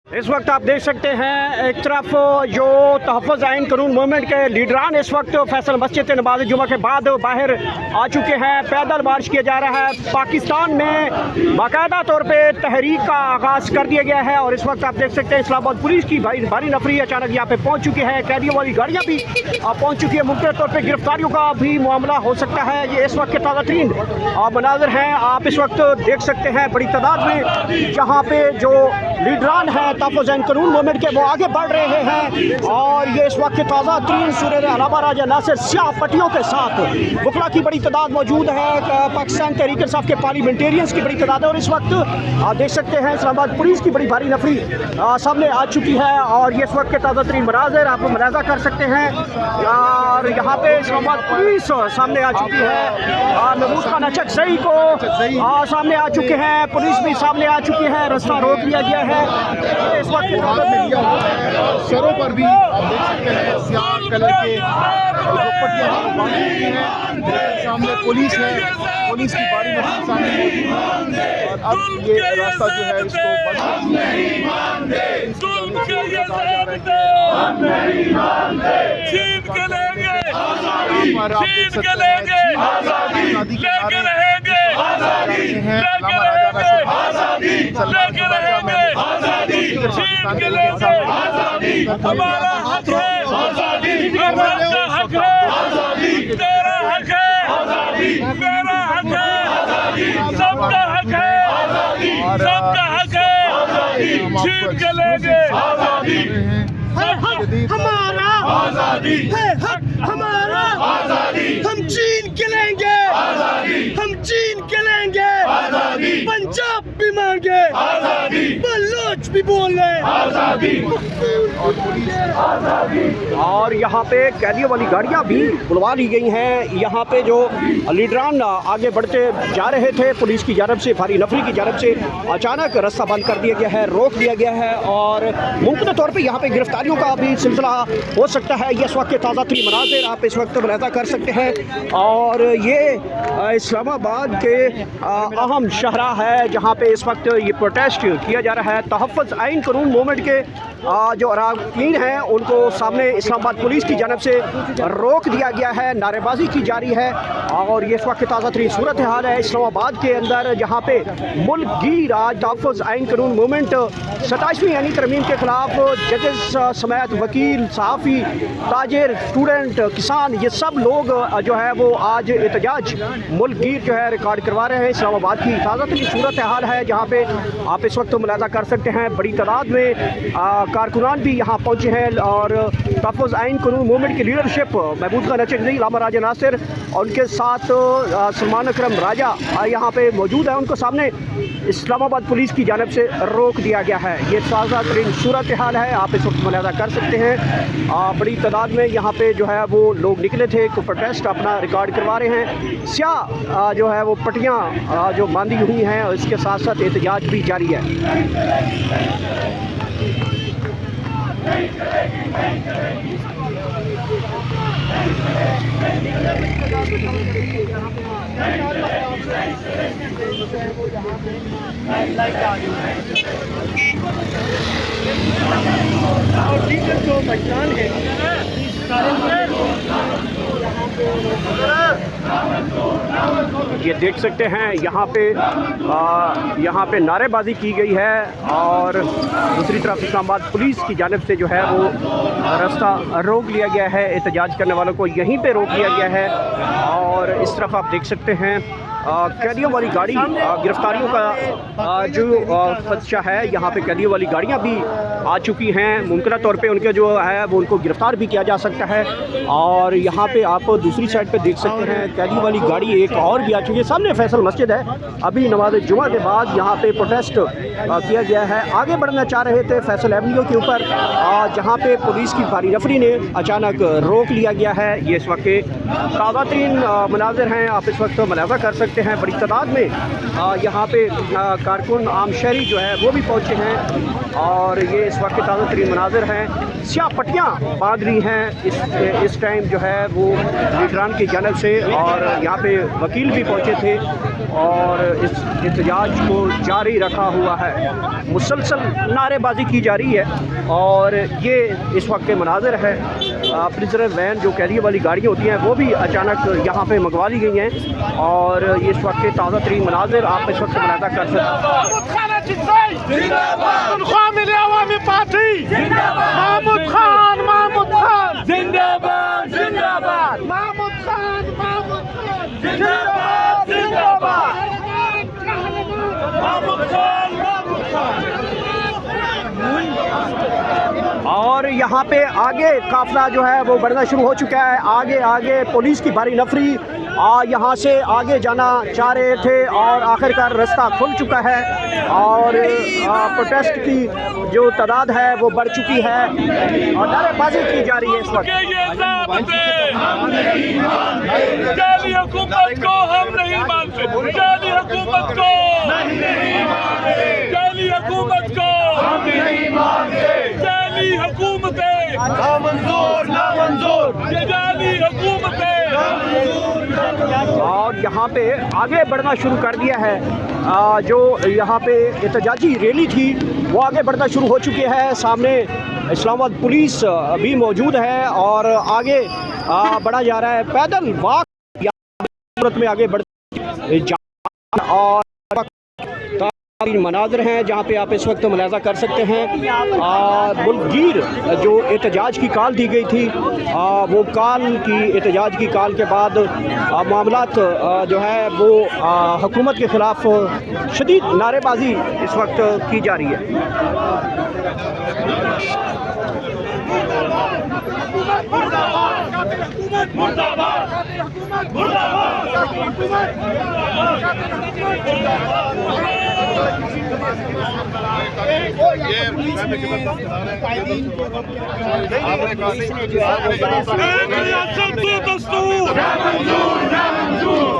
इस वक्त आप देख सकते हैं एक तरफ जो तहफ़्फ़ुज़ आइन कानून मूवमेंट के लीडरान इस वक्त फैसल मस्जिद नमाज जुमा के बाद बाहर आ चुके हैं। पैदल मार्च किया जा रहा है। पाकिस्तान में बाकायदा तौर पे तहरीक का आगाज़ कर दिया गया है और इस वक्त आप देख सकते हैं इस्लामाबाद पुलिस की भारी नफरी अचानक यहाँ पे पहुँच चुकी है। कैदियों वाली गाड़ियाँ भी पहुँच चुकी है। मुख्य तौर पर गिरफ्तारियों का भी मामला हो सकता है। ये इस वक्त के ताज़ा तरीन मनाज़र हैं। आप इस वक्त देख सकते हैं बड़ी तादाद में जहाँ पे जो लीडरान हैं तहफ़्फ़ुज़ आइन कानून मूवमेंट के वो आगे बढ़ रहे हैं और ये इस वक्त के ताज़ा तरीन सूरत अलावा राजा नासिर स्याह पट्टियों के साथ वकला की बड़ी तादाद मौजूद है। पाकिस्तान तहरीक इंसाफ के पार्लियामेंटेरियंस की बड़ी तादाद है और इस वक्त आप देख सकते हैं इस्लामाबाद पुलिस की बड़ी भारी नफरी सामने आ चुकी है और ये इस वक्त के ताज़ा तरीन मनाज़र आप मुलाज़ा कर सकते हैं और यहाँ पे इस्लामाबाद पुलिस सामने आ चुकी है। महमूद खान अचक सही को सामने आ चुके हैं। पुलिस भी सामने आ चुकी है। रास्ता रोक लिया गया है। इस वक्त सरों पर भी आप देख सकते हैं स्याह कलर के पट्टियां बांधी हुई हैं। सामने पुलिस है, पुलिस की बारी नफरी सामने मौजूद है और अब ये रास्ता जो है इसको हमारा हक है, सबका हक है, तेरा हक है, मेरा हक है, सबका हक है, सबका हक है, छीन के लेंगे हमारा आजादी है, हक हमारा आजादी, हम छीन के लेंगे आजादी, हम छीन के लेंगे आजादी, पंजाब भी मांगे आजादी, बलोच भी बोले आजादी और यहाँ पे कैदियों वाली गाड़ियाँ भी बुलवा ली गई हैं। यहाँ पे जो लीडरान आगे बढ़ते जा रहे थे पुलिस की जानब से भारी नफरी की जानब से अचानक रास्ता बंद कर दिया गया है, रोक दिया गया है और मुमकिन तौर पे यहाँ पे गिरफ्तारियों का भी सिलसिला हो सकता है। ये इस वक्त के ताज़ा तरीन मनाज़िर आप इस वक्त मुलाज़ा कर सकते हैं और ये इस्लामाबाद के अहम शहरा है जहाँ पे इस वक्त ये प्रोटेस्ट किया जा रहा है। तहफ़्फ़ुज़ आइन कानून मूवमेंट के जो अरकान हैं उनको सामने इस्लामाबाद पुलिस की जानब से रोक दिया गया है। नारेबाजी की जारी है और ये इस वक्त ताज़ा तरीन सूरत हाल है इस्लामाबाद के अंदर जहाँ पे मुल्क गिर आज तहफ़्फ़ुज़ आइन कानून मूवमेंट 27वीं यानी तरमीम के ख़िलाफ़ जजेस समेत वकील, सहाफ़ी, ताजिर, स्टूडेंट, किसान ये सब लोग जो है वो आज एहतजाज मुल्क गिर जो है रिकॉर्ड करवा रहे हैं। इस्लामाबाद की ताज़ा तरीन सूरत हाल है जहाँ पे आप इस वक्त मुलाज़ा कर सकते हैं बड़ी तादाद में कारकुनान भी यहाँ पहुँचे हैं और तहफ़्फ़ुज़ आइन कानून मूवमेंट की लीडरशिप महमूद खान अचक अलामा राजा नासिर और उनके साथ सलमान अकरम राजा यहाँ पे मौजूद है। उनको सामने इस्लामाबाद पुलिस की जानब से रोक दिया गया है। ये ताज़ा तरीन सूरत हाल है आप इस वक्त मुलाज़ा कर सकते हैं। बड़ी तादाद में यहाँ पे जो है वो लोग निकले थे को प्रोटेस्ट अपना रिकॉर्ड करवा रहे हैं। स्याह जो है वो पट्टियाँ जो बांधी हुई हैं और इसके साथ साथ एहतजाज भी जारी है। और दीगर जो मतदान है ये देख सकते हैं यहाँ पे नारेबाजी की गई है और दूसरी तरफ इस्लामाबाद पुलिस की जानब से जो है वो रास्ता रोक लिया गया है। एहतजाज करने वालों को यहीं पे रोक लिया गया है और इस तरफ आप देख सकते हैं कैदियों वाली गाड़ी गिरफ्तारियों का जो खदशा है यहाँ पे कैदियों वाली गाड़ियाँ भी आ चुकी हैं। मुमकिन तौर पे उनके जो है वो उनको गिरफ़्तार भी किया जा सकता है और यहाँ पे आप दूसरी साइड पे देख सकते हैं कैदी वाली गाड़ी एक और भी आ चुकी है। सामने फैसल मस्जिद है। अभी नमाज जुमा के बाद यहाँ पे प्रोटेस्ट किया गया है। आगे बढ़ना चाह रहे थे फैसल एवेन्यू के ऊपर जहाँ पे पुलिस की भारी नफरी ने अचानक रोक लिया गया है। ये इस वक्त ताज़ा तरीन मनाज़िर हैं आप इस वक्त मुलाज़ा कर सकते हैं। बड़ी तादाद में यहाँ पे कारकुन आम शहरी जो है वो भी पहुँचे हैं और ये इस वक्त ताज़ा तरीन मनाज़िर हैं। स्याह पट्टियाँ बांध रही हैं इस टाइम जो है वो लीडरान की जानब से और यहाँ पे वकील भी पहुँचे थे और इस एहतजाज को जारी रखा हुआ है। मुसलसल नारेबाजी की जा रही है और ये इस वक्त के मनाजिर है। प्रिजनर वैन जो कैदियों वाली गाड़ियाँ होती हैं वो भी अचानक यहाँ पे मंगवा ली गई हैं और ये इस वक्त के ताज़ा तरीन मनाजिर आप इस वक्त मुलाहिजा कर सकते और यहाँ पे आगे काफिला जो है वो बढ़ना शुरू हो चुका है। आगे आगे पुलिस की भारी नफरी यहाँ से आगे जाना चाह रहे थे और आखिरकार रास्ता खुल चुका है और प्रोटेस्ट की जो तादाद है वो बढ़ चुकी है और नारेबाजी की जा रही है इस वक्त। जाली हुकूमत को हम नहीं मानते, जाली हुकूमत को, जाली हुकूमत को हम नहीं मानते, जाली हुकूमतें नामंजूर, नामंजूर, जाली हुकूमतें। और यहाँ पे आगे बढ़ना शुरू कर दिया है। जो यहाँ पे एहतजाजी रैली थी वो आगे बढ़ना शुरू हो चुकी है। सामने इस्लामाबाद पुलिस भी मौजूद है और आगे बढ़ा जा रहा है। पैदल वॉक में आगे बढ़ और मनाज़िर हैं जहाँ पे आप इस वक्त मुलाहिजा कर सकते हैं। मुल्कगीर जो एहतजाज की कॉल दी गई थी वो कॉल की एहतजाज की कॉल के बाद मामलात जो है वो हुकूमत के ख़िलाफ़ शदीद नारेबाजी इस वक्त की जा रही है।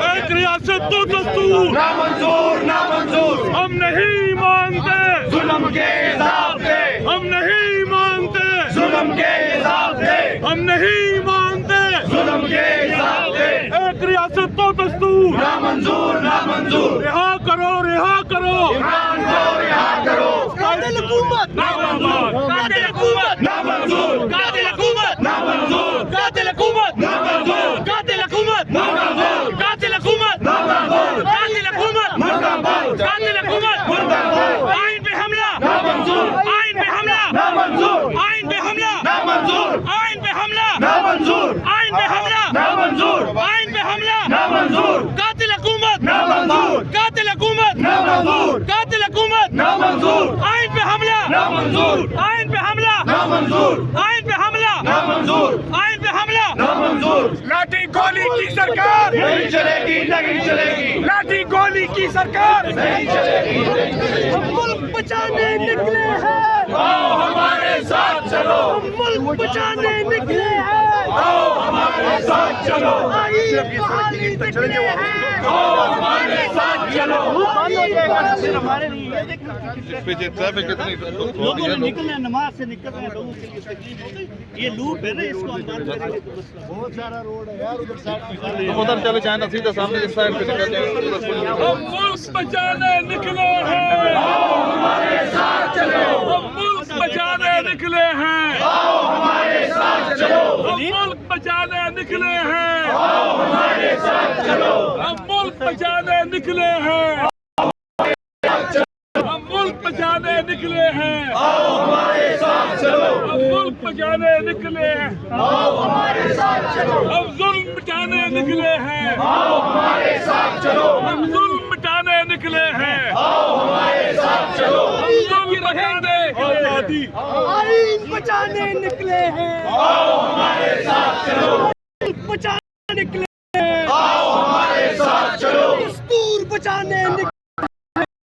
एक रियासत दो दस्तूर, नामंजूर, नामंजूर। हम नहीं मानते जुल्म के ज़ाब्ते, हम नहीं मानते जुल्म के ज़ाब्ते, हम नहीं मानते जुल्म के ज़ाब्ते। एक रियासत दो दस्तूर, नामंजूर, नामंजूर। रिहा करो, रिहा करो, इमरान को रिहा करो। कातिल हुकूमत नामंजूर, कातिल हुकूमत नामंजूर, कातिल हुकूमत नामंजूर, कातिल हुकूमत नामंजूर, कातिल हुकूमत नामंजूर, कातिल हुकूमत नामंजूर, कातिल हुकूमत मुर्दाबाद, कातिल हुकूमत मुर्दाबाद। आइन पे हमला नामंजूर, आइन पे हमला नामंजूर, आइन पे हमला नामंजूर, आइन पे हमला नामंजूर, आइन पे हमला नामंजूर, आइन पे हमला नामंजूर। कातिल हुकूमत नामंजूर, कातिल हुकूमत नामंजूर, कातिल हुकूमत नामंजूर। आइन पे हमला नामंजूर, आइन पे हमला नामंजूर, आइन पे हमला नामंजूर, आइन पे हमला नामंजूर। लाठी गोली की सरकार नहीं चलेगी, नहीं चलेगी। लाठी गोली की सरकार नहीं चलेगी। हम मुल्क बचाने निकले हैं, आओ हमारे साथ चलो। हम मुल्क बचाने निकले हैं, आओ हमारे साथ चलो। निकले हैं, आओ हमारे साथ चलो। हमारे लिए लोगों ने निकलना, नमाज से निकल रहे हैं, लोगों के लिए तकलीफ हो गई। ये लूट है ना, इसको हम बंद करेंगे। बहुत सारा रोड है यार उधर साइड हम उधर चले जाए ना, सीधा सामने इस साइड पे निकल जाए। हम मुल्क बचाने निकले हैं, आओ हमारे साथ चलो। हम मुल्क बचाने निकले हैं, आओ हमारे साथ चलो। हम मुल्क बचाने निकले हैं, आओ हमारे साथ चलो। हम मुल्क बचाने निकले हैं, हम मुल्क बचाने निकले हैं, आओ हमारे साथ चलो। हम मुल्क बचाने निकले हैं, आओ हमारे साथ चलो। हम जुल्म मिटाने निकले हैं, आओ हमारे साथ चलो। हम जुल्म मिटाने निकले हैं, आओ हमारे साथ चलो। हम जुल्म बचाने आज़ादी, आइन बचाने निकले हैं, आओ हमारे साथ चलो। बचाने निकले हैं, आओ हमारे साथ चलो। दस्तूर बचाने निकले,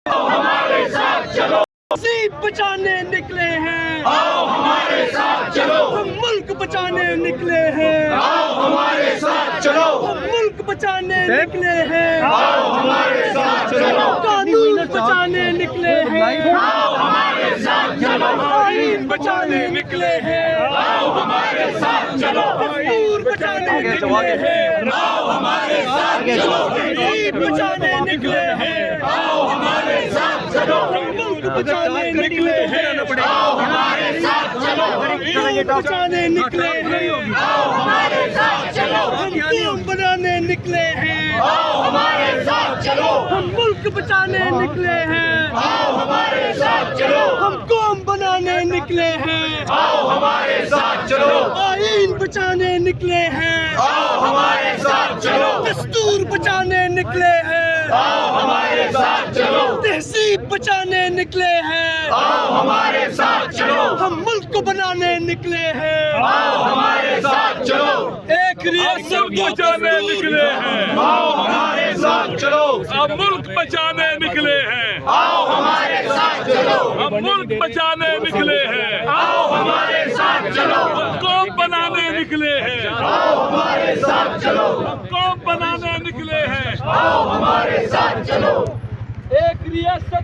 हमारे साथ चलो। तहजीब बचाने निकले हैं, आओ हमारे साथ चलो। हम मुल्क बचाने निकले हैं, आओ हमारे साथ चलो। हम मुल्क बचाने निकले हैं, आओ हमारे साथ चलो। कानून बचाने निकले हैं, आओ हमारे साथ चलो। आइन बचाने निकले हैं, आओ हमारे साथ चलो। दस्तूर बचाने निकले हैं, आओ हमारे साथ चलो, गरीब बचाने निकले हैं, आओ हमारे साथ चलो, मुल्क बचाने निकले हैं, आओ हमारे साथ चलो, मुल्क बचाने निकले हैं, आओ हमारे साथ चलो, हम कौम बनाने निकले हैं, आओ हमारे साथ चलो, हम मुल्क बचाने निकले हैं, आओ हमारे साथ चलो, हम कौम बनाने निकले हैं, आओ हमारे साथ चलो, आईन बचाने निकले हैं, आओ हमारे साथ चलो, दस्तूर बचाने निकले हैं, आओ हमारे साथ चलो, तहजीब बचाने निकले हैं, आओ हमारे साथ चलो, हम मुल्क को बनाने निकले हैं, आओ हमारे साथ चलो, एक रियासत बचाने निकले हैं, आओ हमारे साथ चलो, अब मुल्क बचाने निकले हैं, आओ हमारे साथ चलो, अब मुल्क बचाने निकले हैं, आओ हमारे साथ चलो, कौम बनाने निकले हैं, आओ हमारे साथ चलो, कौम बनाने निकले हैं, आओ हमारे साथ चलो, एक रियासत